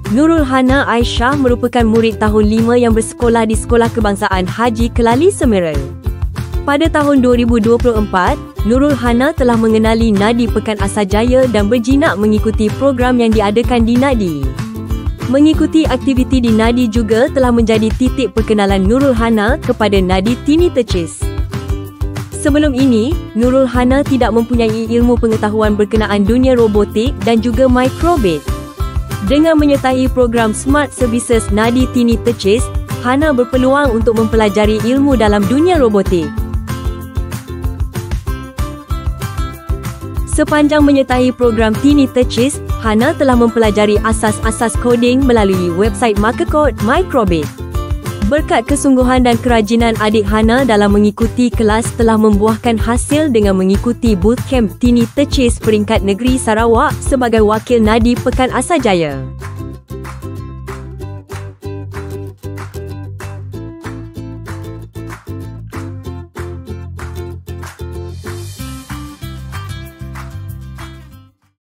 Nurul Hana Aisyah merupakan murid tahun 5 yang bersekolah di Sekolah Kebangsaan Haji Kelali Semera. Pada tahun 2024, Nurul Hana telah mengenali Nadi Pekan Asajaya dan berjinak mengikuti program yang diadakan di Nadi. Mengikuti aktiviti di Nadi juga telah menjadi titik perkenalan Nurul Hana kepada Nadi Tini Tecis. Sebelum ini, Nurul Hana tidak mempunyai ilmu pengetahuan berkenaan dunia robotik dan juga mikrobit. Dengan menyertai program Smart Services Nadi Tini Tecis, Hana berpeluang untuk mempelajari ilmu dalam dunia robotik. Sepanjang menyertai program Tini Tecis, Hana telah mempelajari asas-asas koding melalui website MakerCode Microbit. Berkat kesungguhan dan kerajinan adik Hana dalam mengikuti kelas telah membuahkan hasil dengan mengikuti bootcamp Tini Tecis peringkat negeri Sarawak sebagai wakil Nadi Pekan Asajaya.